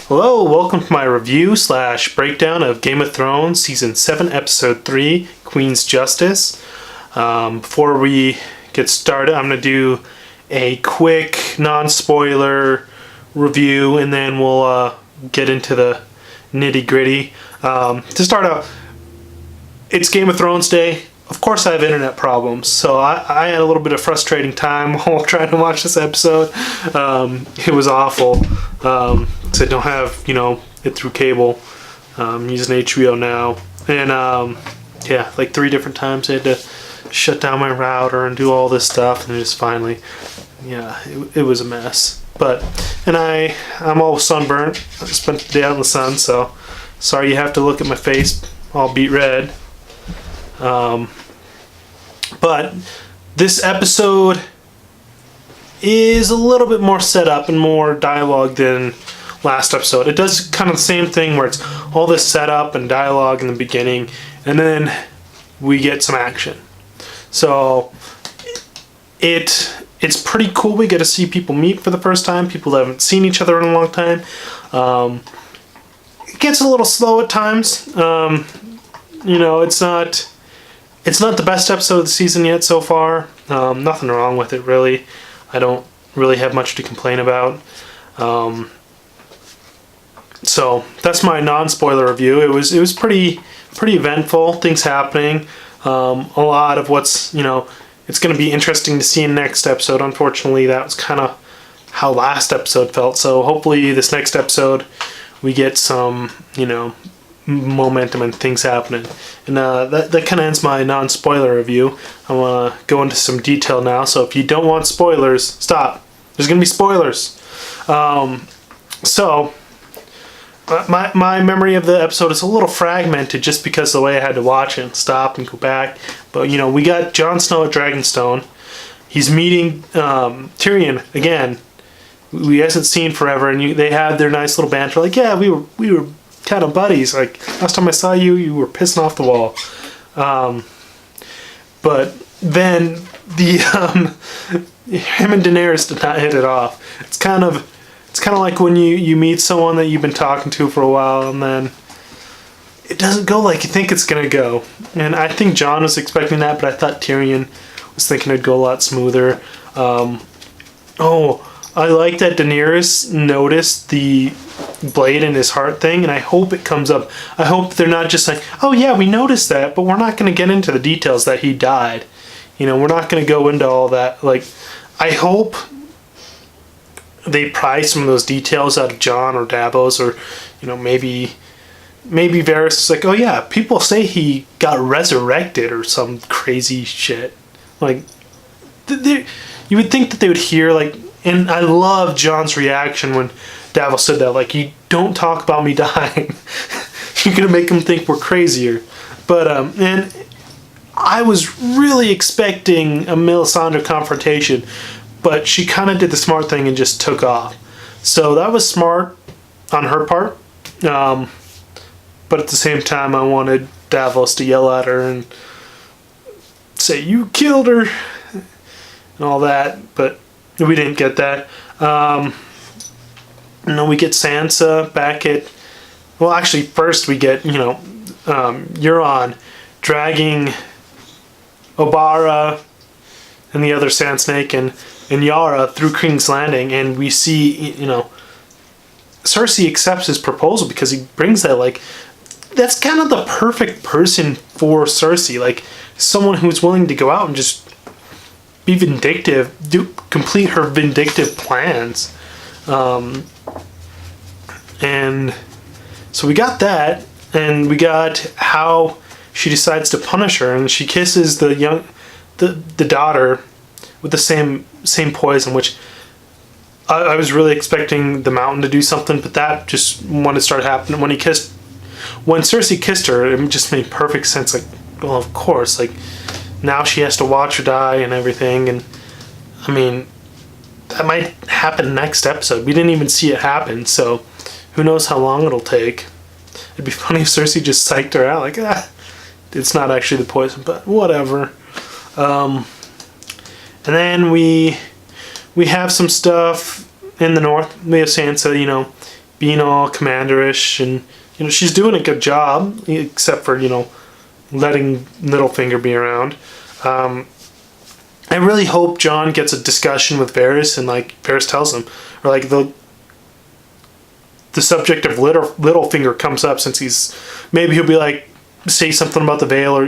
Hello, welcome to my review / breakdown of Game of Thrones Season 7, Episode 3, Queen's Justice. Before we get started, I'm going to do a quick, non-spoiler review, and then we'll get into the nitty-gritty. To start out, it's Game of Thrones Day. Of course I have internet problems, so I had a little bit of frustrating time while trying to watch this episode. It was awful. So I don't have, it through cable. I'm using HBO now. And, like 3 different times I had to shut down my router and do all this stuff, and just finally, it was a mess. And I'm all sunburnt. I spent the day out in the sun, so sorry you have to look at my face all beet red. But this episode is a little bit more set up and more dialogue than last episode. It does kind of the same thing where it's all this setup and dialogue in the beginning, and then we get some action. So it's pretty cool. We get to see people meet for the first time, people that haven't seen each other in a long time. It gets a little slow at times. It's not the best episode of the season yet so far. Nothing wrong with it, really. I don't really have much to complain about. So that's my non-spoiler review. It was pretty eventful. Things happening. A lot of what's it's going to be interesting to see in the next episode. Unfortunately, that was kind of how last episode felt. So hopefully, this next episode we get some momentum and things happening. And that kind of ends my non-spoiler review. I want to go into some detail now, so if you don't want spoilers, stop. There's going to be spoilers. So my memory of the episode is a little fragmented just because of the way I had to watch it and stop and go back. But we got Jon Snow at Dragonstone. He's meeting Tyrion again, who he hasn't seen forever, and they had their nice little banter. Like, yeah, we were kind of buddies. Like, last time I saw you, you were pissing off the wall. But then him and Daenerys did not hit it off. It's kind of like when you meet someone that you've been talking to for a while, and then it doesn't go like you think it's gonna go. And I think Jon was expecting that, but I thought Tyrion was thinking it'd go a lot smoother. I like that Daenerys noticed the blade in his heart thing, and I hope it comes up. I hope they're not just like, oh yeah, we noticed that, but we're not going to get into the details that he died. We're not going to go into all that. Like, I hope they pry some of those details out of Jon or Davos, or maybe Varys is like, oh yeah, people say he got resurrected or some crazy shit. Like, you would think that they would hear, like. And I love Jon's reaction when Davos said that, like, you don't talk about me dying. You're going to make them think we're crazier. But, and I was really expecting a Melisandre confrontation, but she kind of did the smart thing and just took off. So that was smart on her part. But at the same time, I wanted Davos to yell at her and say, you killed her, and all that, but we didn't get that. We get Sansa back at... Well, actually, first we get, Euron dragging Obara and the other Sand Snake and Yara through King's Landing, and we see, Cersei accepts his proposal because he brings that, like... That's kind of the perfect person for Cersei. Like, someone who's willing to go out and just be vindictive, complete her vindictive plans. And so we got that, and we got how she decides to punish her, and she kisses the daughter with the same poison, which I was really expecting the Mountain to do something, but that just when it started happening, when Cersei kissed her, it just made perfect sense. Like, well, of course, like, now she has to watch her die and everything, and I mean, that might happen next episode. We didn't even see it happen, so who knows how long it'll take. It'd be funny if Cersei just psyched her out, like, it's not actually the poison, but whatever. And then we have some stuff in the north. We have Sansa, being all commanderish, and she's doing a good job, except for letting Littlefinger be around. I really hope Jon gets a discussion with Varys, and like Varys tells him, or like the subject of Littlefinger comes up, since maybe he'll be like, say something about the Vale, or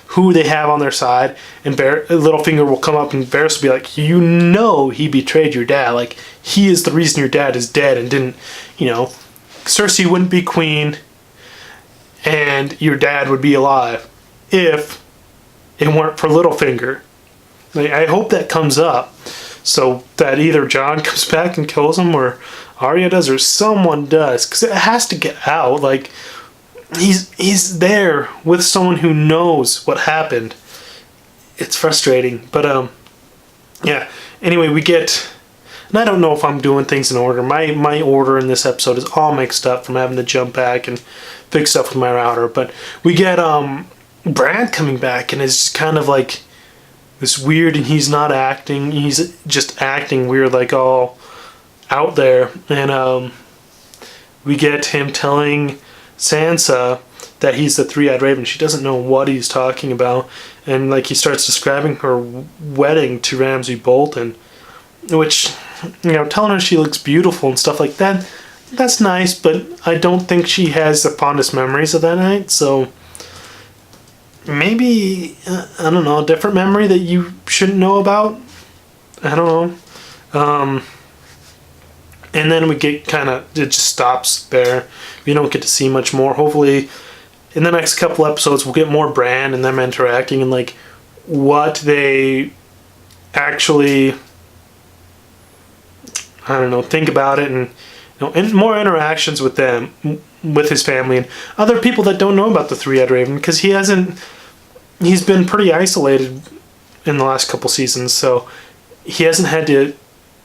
who they have on their side, and Littlefinger will come up, and Varys will be like, he betrayed your dad, like he is the reason your dad is dead, and didn't, Cersei wouldn't be queen and your dad would be alive if it weren't for Littlefinger. Like, I hope that comes up, so that either Jon comes back and kills him, or Arya does, or someone does, because it has to get out. Like, he's there with someone who knows what happened. It's frustrating, but yeah. Anyway, we get, and I don't know if I'm doing things in order. My order in this episode is all mixed up from having to jump back and fix stuff with my router. But we get Bran coming back, and it's kind of like this weird, and he's not acting. He's just acting weird, like all out there. And we get him telling Sansa that he's the three-eyed raven. She doesn't know what he's talking about, and like he starts describing her wedding to Ramsay Bolton, which, telling her she looks beautiful and stuff like that. That's nice, but I don't think she has the fondest memories of that night. So maybe I don't know, a different memory that you shouldn't know about. I don't know. And then we get it just stops there. We don't get to see much more. Hopefully, in the next couple episodes, we'll get more Bran and them interacting, and like what they actually, I don't know, think about it, and and more interactions with them, with his family, and other people that don't know about the three-eyed raven, because he's been pretty isolated in the last couple seasons, so he hasn't had to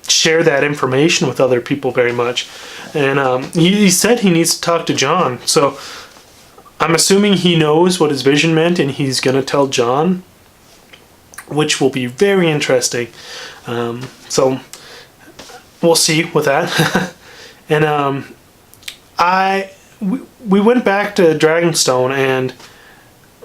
share that information with other people very much. And he said he needs to talk to Jon, so I'm assuming he knows what his vision meant, and he's going to tell Jon, which will be very interesting. So we'll see with that. And we went back to Dragonstone, and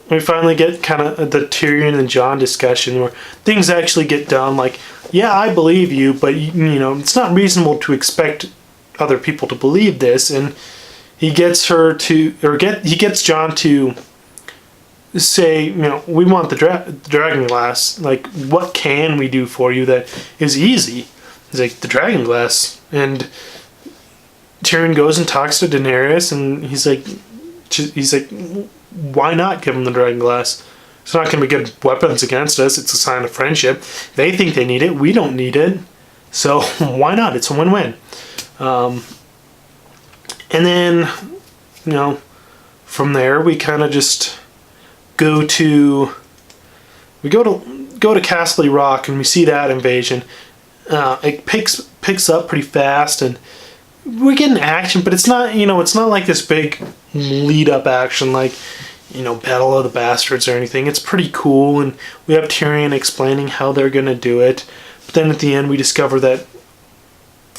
we finally get kind of the Tyrion and Jon discussion where things actually get done. Like, yeah, I believe you, but it's not reasonable to expect other people to believe this. And he gets Jon to say, we want the dragon glass. Like, what can we do for you that is easy? He's like, the dragon glass. And Tyrion goes and talks to Daenerys, and he's like, why not give him the dragon glass? It's not going to be good weapons against us. It's a sign of friendship. They think they need it. We don't need it. So why not? It's a win-win. And then, from there we kind of just go to Casterly Rock, and we see that invasion. It picks up pretty fast, and we're getting action, but it's not like this big lead up action like Battle of the Bastards or anything. It's pretty cool, and we have Tyrion explaining how they're gonna do it. But then at the end we discover that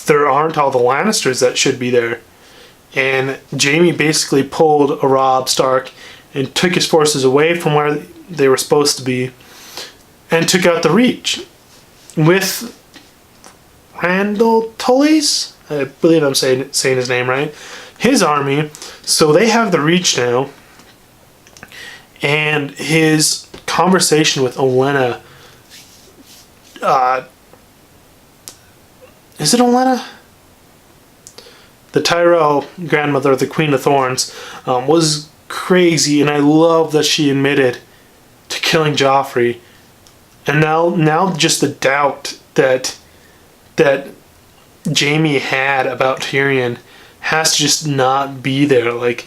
there aren't all the Lannisters that should be there, and Jaime basically pulled a Robb Stark and took his forces away from where they were supposed to be and took out the Reach with Randall Tully's, I believe I'm saying his name right, his army. So they have the Reach now, and his conversation with Olenna, is it Olenna? The Tyrell grandmother of the Queen of Thorns, was crazy, and I love that she admitted to killing Joffrey. And now just the doubt that Jaime had about Tyrion has to just not be there. Like,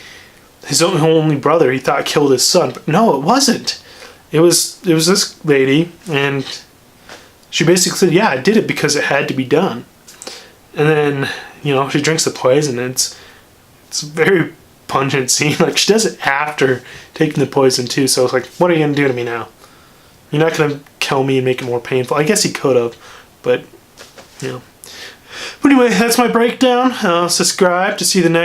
his only brother he thought killed his son, but no, it wasn't. It was this lady, and she basically said, yeah, I did it because it had to be done. And then she drinks the poison, and it's a very pungent scene. Like, she does it after taking the poison too, so it's like, what are you gonna do to me now? You're not gonna kill me and make it more painful. I guess he could have, but But anyway, that's my breakdown. Subscribe to see the next